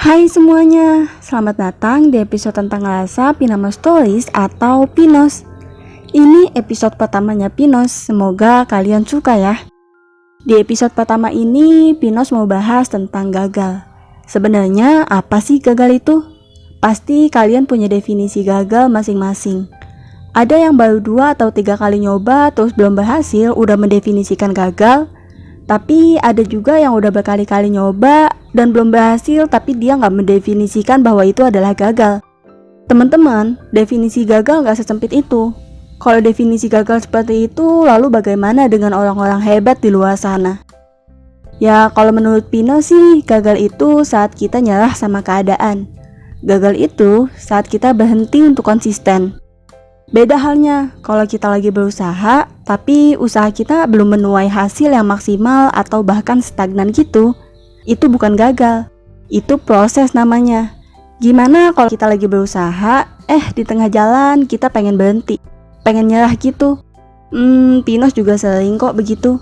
Hai semuanya, selamat datang di episode tentang rasa Pinama Stories atau Pinos. Ini episode pertamanya Pinos, semoga kalian suka ya. Di episode pertama ini, Pinos mau bahas tentang gagal. Sebenarnya apa sih gagal itu? Pasti kalian punya definisi gagal masing-masing. Ada yang baru 2 atau 3 kali nyoba terus belum berhasil udah mendefinisikan gagal. Tapi ada juga yang udah berkali-kali nyoba dan belum berhasil tapi dia nggak mendefinisikan bahwa itu adalah gagal. Teman-teman, definisi gagal nggak sesempit itu. Kalau definisi gagal seperti itu, lalu bagaimana dengan orang-orang hebat di luar sana? Ya, kalau menurut Pino sih, gagal itu saat kita nyerah sama keadaan. Gagal itu saat kita berhenti untuk konsisten. Beda halnya kalau kita lagi berusaha, tapi usaha kita belum menuai hasil yang maksimal atau bahkan stagnan gitu. Itu bukan gagal, itu proses namanya. Gimana kalau kita lagi berusaha, di tengah jalan kita pengen berhenti, pengen nyerah gitu. Pinos juga sering kok begitu.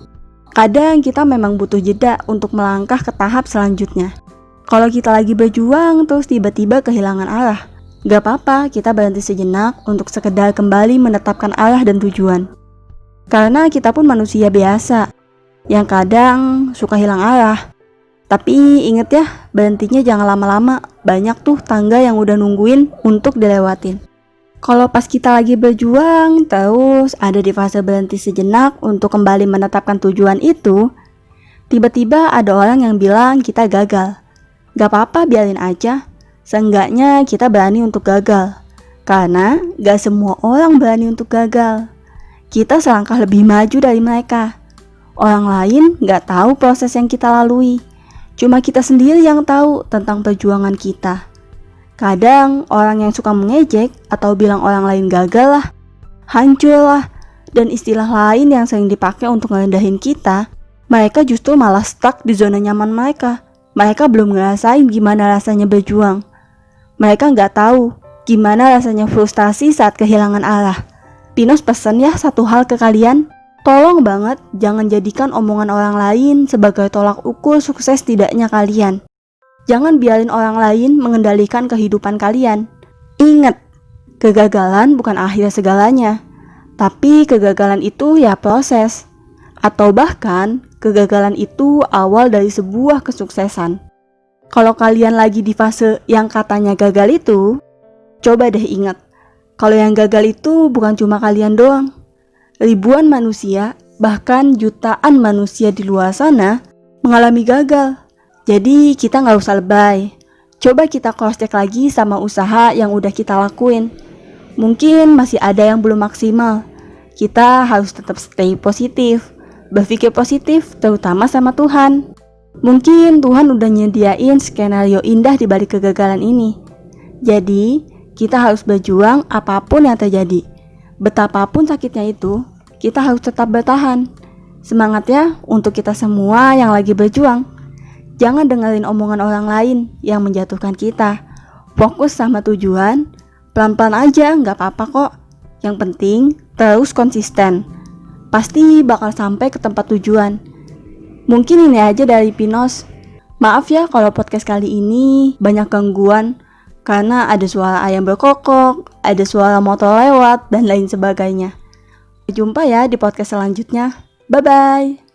Kadang kita memang butuh jeda untuk melangkah ke tahap selanjutnya. Kalau kita lagi berjuang terus tiba-tiba kehilangan arah, gak apa-apa kita berhenti sejenak untuk sekedar kembali menetapkan arah dan tujuan. Karena kita pun manusia biasa, yang kadang suka hilang arah. Tapi inget ya, berhentinya jangan lama-lama, banyak tuh tangga yang udah nungguin untuk dilewatin. Kalau pas kita lagi berjuang, terus ada di fase berhenti sejenak untuk kembali menetapkan tujuan itu, tiba-tiba ada orang yang bilang kita gagal. Gak apa-apa, biarin aja. Seenggaknya kita berani untuk gagal. Karena gak semua orang berani untuk gagal. Kita selangkah lebih maju dari mereka. Orang lain gak tahu proses yang kita lalui. Cuma kita sendiri yang tahu tentang perjuangan kita. Kadang orang yang suka mengejek atau bilang orang lain gagal lah, hancur lah, dan istilah lain yang sering dipakai untuk ngerendahin kita, mereka justru malah stuck di zona nyaman mereka. Mereka belum ngerasain gimana rasanya berjuang. Mereka nggak tahu gimana rasanya frustasi saat kehilangan arah. Pinos pesen ya satu hal ke kalian. Tolong banget jangan jadikan omongan orang lain sebagai tolak ukur sukses tidaknya kalian. Jangan biarin orang lain mengendalikan kehidupan kalian. Ingat, kegagalan bukan akhir segalanya. Tapi kegagalan itu ya proses. Atau bahkan kegagalan itu awal dari sebuah kesuksesan. Kalau kalian lagi di fase yang katanya gagal itu, coba deh ingat, kalau yang gagal itu bukan cuma kalian doang. Ribuan manusia, bahkan jutaan manusia di luar sana mengalami gagal. Jadi kita gak usah lebay. Coba kita cross check lagi sama usaha yang udah kita lakuin. Mungkin masih ada yang belum maksimal. Kita harus tetap stay positif, berpikir positif terutama sama Tuhan. Mungkin Tuhan udah nyediain skenario indah di balik kegagalan ini. Jadi, kita harus berjuang apapun yang terjadi. Betapapun sakitnya itu, kita harus tetap bertahan. Semangat ya untuk kita semua yang lagi berjuang. Jangan dengerin omongan orang lain yang menjatuhkan kita. Fokus sama tujuan, pelan-pelan aja, gak apa-apa kok. Yang penting, terus konsisten. Pasti bakal sampai ke tempat tujuan. Mungkin ini aja dari Pinos. Maaf ya kalau podcast kali ini banyak gangguan karena ada suara ayam berkokok, ada suara motor lewat, dan lain sebagainya. Sampai jumpa ya di podcast selanjutnya. Bye-bye.